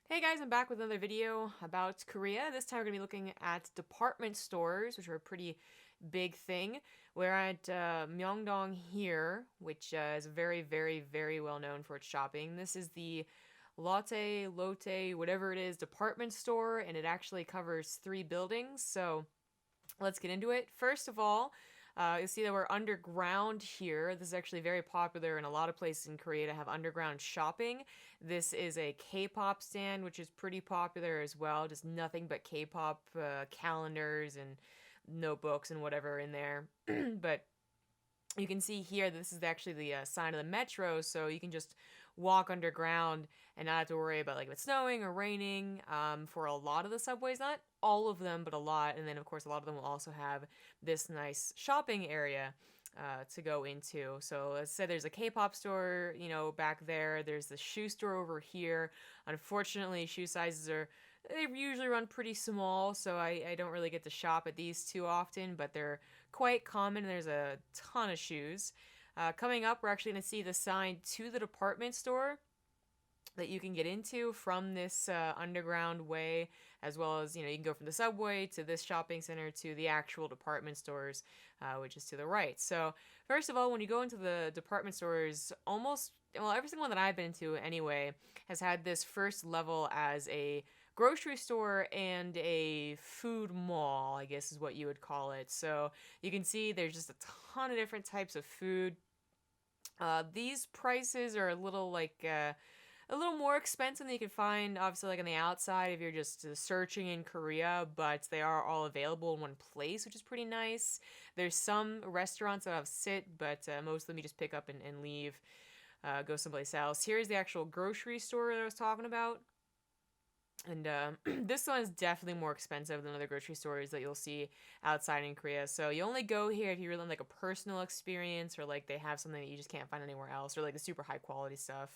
Hey guys, I'm back with another video about Korea. This time we're going to be looking at department stores, which are a pretty big thing. We're at Myeongdong here, which is very, very, very well known for its shopping. This is the Lotte, whatever it is, department store, and it actually covers 3 buildings. So let's get into it. First of all, you'll see that we're underground here. This is actually very popular in a lot of places in Korea to have underground shopping. This is a K-pop stand, which is pretty popular as well. Just nothing but K-pop calendars and notebooks and whatever in there. But you can see here this is actually the sign of the metro, so you can just walk underground and not have to worry about like if it's snowing or raining. For a lot of the subways, not all of them, but a lot. And then of course a lot of them will also have this nice shopping area to go into. So let's say there's a K-pop store, back there. There's the shoe store over here. Unfortunately, shoe sizes are they usually run pretty small, so I don't really get to shop at these too often, but they're quite common. There's a ton of shoes. Coming up, we're actually going to see the sign to the department store that you can get into from this underground way, as well as, you can go from the subway to this shopping center to the actual department stores, which is to the right. So, first of all, when you go into the department stores, every single one that I've been to anyway, has had this first level as a grocery store and a food mall, I guess is what you would call it. So you can see there's just a ton of different types of food. These prices are a little more expensive than you can find, obviously, like on the outside if you're just searching in Korea, but they are all available in one place, which is pretty nice. There's some restaurants that have sit, but most of them you just pick up and leave, go someplace else. Here's the actual grocery store that I was talking about. And this one is definitely more expensive than other grocery stores that you'll see outside in Korea. So you only go here if you really like a personal experience, or like they have something that you just can't find anywhere else, or like the super high quality stuff.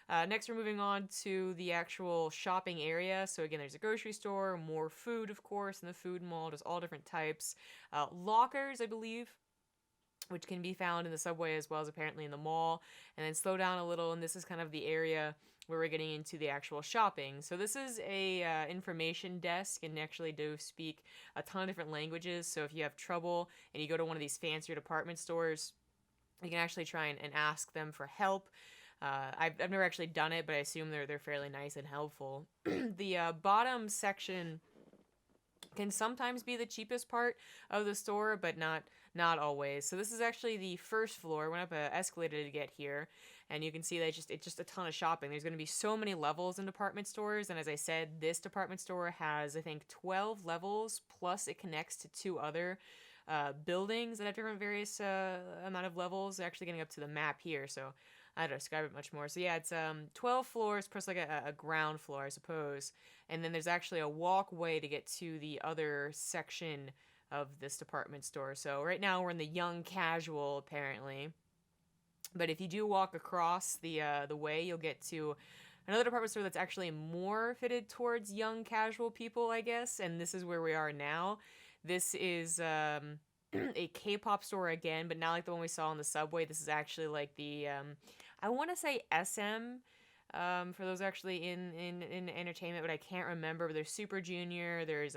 Next, we're moving on to the actual shopping area. So again, there's a grocery store, more food, of course, in the food mall. There's all different types. Lockers, I believe, which can be found in the subway as well as apparently in the mall. And then slow down a little, and this is kind of the area where we're getting into the actual shopping. So this is a information desk, and actually do speak a ton of different languages. So if you have trouble and you go to one of these fancier department stores, you can actually try and ask them for help. I've never actually done it, but I assume they're fairly nice and helpful. The bottom section can sometimes be the cheapest part of the store, but not always. So this is actually the first floor. Went up an escalator to get here, and you can see that it's just a ton of shopping. There's going to be so many levels in department stores, and as I said, this department store has, I think, 12 levels, plus it connects to 2 other buildings that have different various amount of levels. They're actually getting up to the map here, so I don't describe it much more. So yeah, it's 12 floors plus like a ground floor, I suppose. And then there's actually a walkway to get to the other section of this department store. So right now we're in the young casual, apparently. But if you do walk across the way, you'll get to another department store that's actually more fitted towards young casual people, I guess. And this is where we are now. This is a K-pop store again, but not like the one we saw on the subway. This is actually like the I want to say SM, for those actually in entertainment, but I can't remember. But there's Super Junior, there's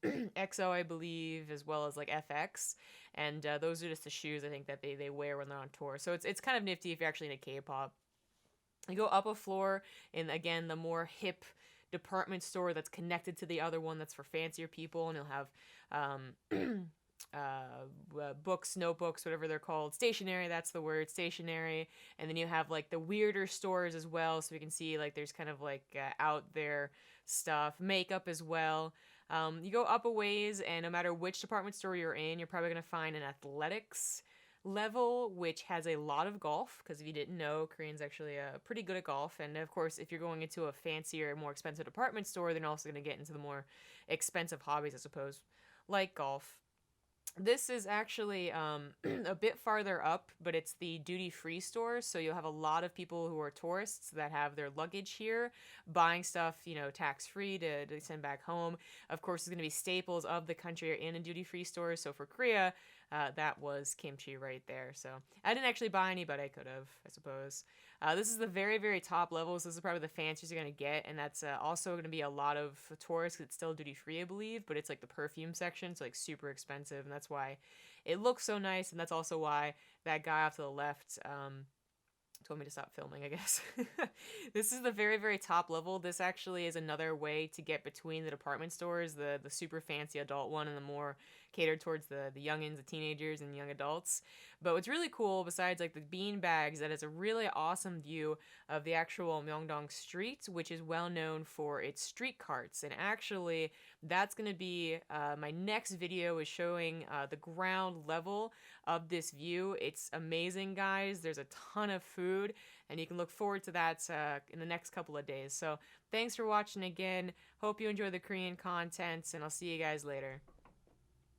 EXO, I believe, as well as like FX, and those are just the shoes I think that they wear when they're on tour. So it's kind of nifty if you're actually into K-pop. You go up a floor, and again, the more hip department store that's connected to the other one that's for fancier people, and you'll have books, notebooks, whatever they're called, stationery, that's the word, stationery. And then you have like the weirder stores as well, so you can see like there's kind of like out there stuff, makeup as well. You go up a ways, and no matter which department store you're in, you're probably going to find an athletics level, which has a lot of golf, because if you didn't know, Koreans actually pretty good at golf. And of course, if you're going into a fancier, more expensive department store, they're also going to get into the more expensive hobbies, I suppose, like golf. This is actually a bit farther up, but it's the duty-free store, so you'll have a lot of people who are tourists that have their luggage here, buying stuff, tax-free to send back home. Of course, there's going to be staples of the country are in a duty-free store, so for Korea, that was kimchi right there. So I didn't actually buy any, but I could have, I suppose. This is the very, very top level, so this is probably the fanciest you're going to get, and that's also going to be a lot of tourists. It's still duty-free, I believe, but it's like the perfume section. It's like super expensive, and that's why it looks so nice, and that's also why that guy off to the left told me to stop filming, I guess. This is the very, very top level. This actually is another way to get between the department stores, the super fancy adult one and the more catered towards the youngins, the teenagers, and young adults. But what's really cool, besides like the bean bags, that is a really awesome view of the actual Myeongdong street, which is well known for its street carts. And actually, that's going to be my next video, is showing the ground level of this view. It's amazing, guys. There's a ton of food, and you can look forward to that in the next couple of days. So thanks for watching again. Hope you enjoy the Korean content, and I'll see you guys later.